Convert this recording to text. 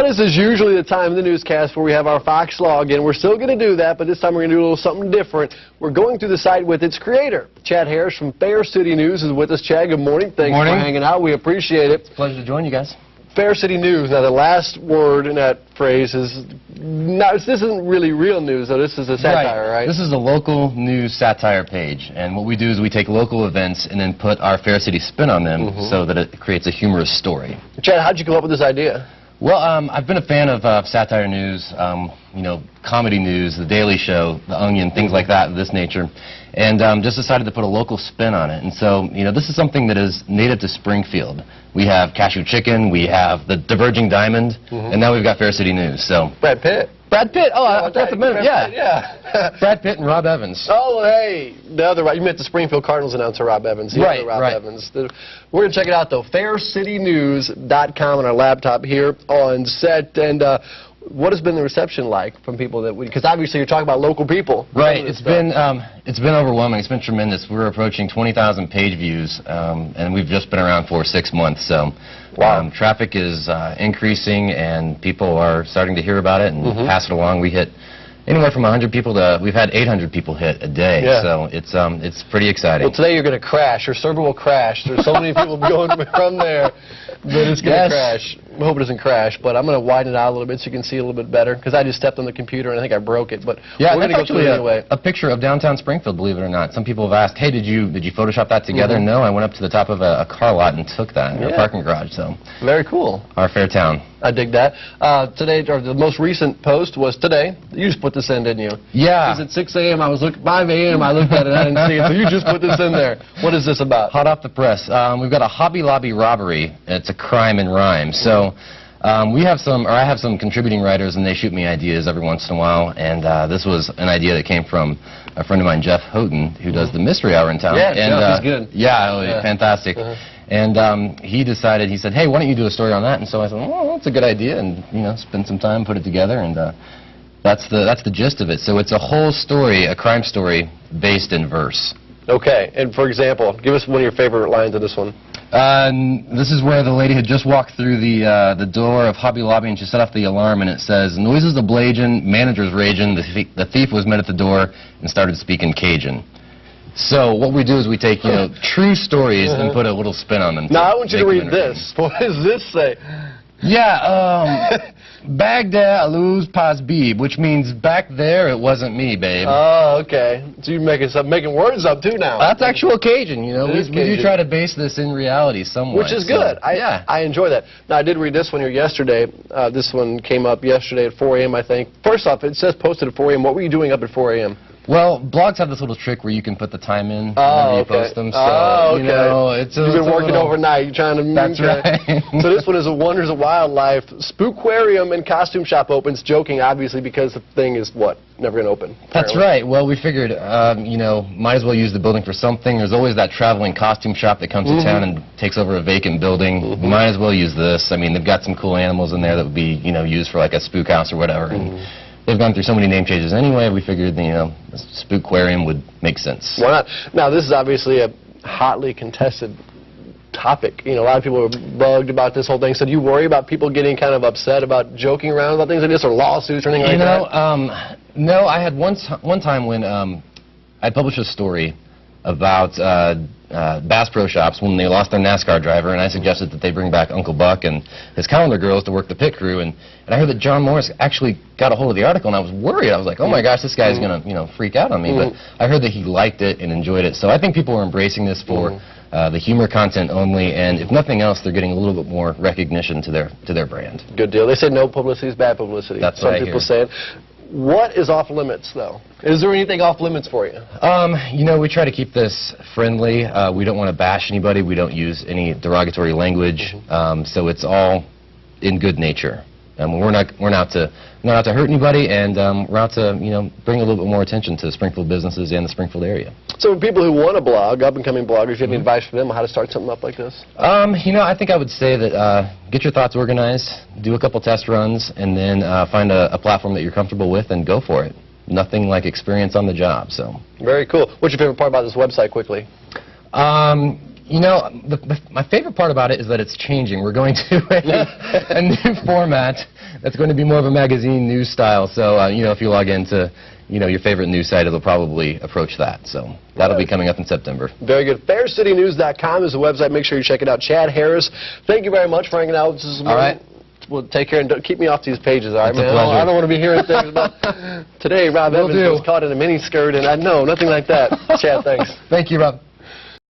This is usually the time in the newscast where we have our Fox log in. We're still going to do that, but this time we're going to do a little something different. We're going through the site with its creator. Chad Harris from Fair City News is with us. Chad, good morning. Thanks for hanging out. We appreciate it. It's a pleasure to join you guys. Fair City News. Now, the last word in that phrase is not. This isn't really real news, though. This is a satire, right? This is a local news satire page, and what we do is we take local events and then put our Fair City spin on them so that it creates a humorous story. Chad, how'd you come up with this idea? Well, I've been a fan of satire news, you know, comedy news, The Daily Show, The Onion, things like that of this nature, and just decided to put a local spin on it. And so, you know, this is something that is native to Springfield. We have Cashew Chicken, we have the Diverging Diamond, and now we've got Fair City News. So Brad Pitt. Brad Pitt. Oh, I forgot to mention. Yeah. Yeah. Brad Pitt and Rob Evans. Oh, hey. The other, you meant the Springfield Cardinals announcer, Rob Evans. The other Rob Evans. We're going to check it out, though. FairCityNews.com on our laptop here on set. And what has been the reception like from people that we? Because obviously you're talking about local people. Right. It's been overwhelming. It's been tremendous. We're approaching 20,000 page views, and we've just been around for 6 months. So. Wow. Traffic is increasing, and people are starting to hear about it and pass it along. We hit anywhere from 100 people to we've had 800 people hit a day. Yeah. So it's pretty exciting. Well, today you're going to crash. Your server will crash. There's so many people going from there that it's going to crash. I hope it doesn't crash, but I'm going to widen it out a little bit so you can see a little bit better, because I just stepped on the computer and I think I broke it. But yeah, we're going to go through it anyway. A picture of downtown Springfield, believe it or not. Some people have asked, hey, did you Photoshop that together? No, I went up to the top of a car lot and took that in a parking garage. So very cool. Our fair town. I dig that. Today, or the most recent post was today. You just put this in, didn't you? Yeah. It was at 6 a.m. I was looking 5 a.m. I looked at it. I didn't see it. So you just put this in there. What is this about? Hot off the press. We've got a Hobby Lobby robbery. It's a crime and rhyme. So. I have some contributing writers, and they shoot me ideas every once in a while, and this was an idea that came from a friend of mine, Jeff Houghton, who does the Mystery Hour in town. Yeah, and, he's good. Yeah, fantastic. And he said, hey, why don't you do a story on that? And so I said, well, that's a good idea, and, you know, spend some time, put it together, and that's the gist of it. So it's a whole story, a crime story, based in verse. Okay, and for example, give us one of your favorite lines of this one. This is where the lady had just walked through the door of Hobby Lobby, and she set off the alarm, and it says, noises ablagin', managers raging, the thief was met at the door and started speaking Cajun. So what we do is we take, you know, true stories and put a little spin on them. Now I want you to read this. What does this say? Yeah, Baghdad lose pas beeb, which means back there it wasn't me, babe. Oh, okay. So you're making words up too now. That's actual Cajun, you know. We do try to base this in reality somewhat. Which is good. I enjoy that. Now I did read this one here yesterday. This one came up yesterday at 4 a.m. I think. First off, it says posted at 4 a.m. What were you doing up at 4 a.m.? Well, blogs have this little trick where you can put the time in whenever you post them. So, you know, you've been working overnight. You're trying to. That's right. So this one is a Wonders of Wildlife. Spookwarium and costume shop opens. Joking, obviously, because the thing is what? Never going to open. Apparently. That's right. Well, we figured, you know, might as well use the building for something. There's always that traveling costume shop that comes to town and takes over a vacant building. Might as well use this. I mean, they've got some cool animals in there that would be, you know, used for like a spook house or whatever. And they've gone through so many name changes anyway, we figured, you know, a spookwarium would make sense. Why not? Now, this is obviously a hotly contested topic. You know, a lot of people are bugged about this whole thing. So do you worry about people getting kind of upset about joking around about things like this, or lawsuits or anything like that? No, I had one time when I published a story about Bass Pro Shops when they lost their NASCAR driver, and I suggested that they bring back Uncle Buck and his calendar girls to work the pit crew, and I heard that John Morris actually got a hold of the article, and I was worried. I was like, oh my gosh, this guy's gonna, you know, freak out on me. But I heard that he liked it and enjoyed it, so I think people are embracing this for the humor content only, and if nothing else, they're getting a little bit more recognition to their brand. Good deal. They say no publicity is bad publicity. That's what I hear. Some people say it. What is off limits, though? Is there anything off limits for you? You know, we try to keep this friendly. We don't want to bash anybody. We don't use any derogatory language. So it's all in good nature. We're not out to hurt anybody, and we're out to, you know, bring a little bit more attention to Springfield businesses and the Springfield area. So for people who want to blog, up-and-coming bloggers, do you have any advice for them on how to start something up like this? You know, I think I would say that get your thoughts organized, do a couple test runs, and then find a platform that you're comfortable with and go for it. Nothing like experience on the job. So. Very cool. What's your favorite part about this website, quickly? You know, my favorite part about it is that it's changing. We're going to a new format that's going to be more of a magazine news style. So, you know, if you log into, you know, your favorite news site, it'll probably approach that. So that'll be coming up in September. Very good. FairCityNews.com is the website. Make sure you check it out. Chad Harris, thank you very much for hanging out with us this morning. All right. Well, take care and don't keep me off these pages, all right, It's man? a pleasure. I don't want to be hearing things about today. Rob Evans was caught in a mini skirt, and I know nothing like that. Chad, thanks. Thank you, Rob.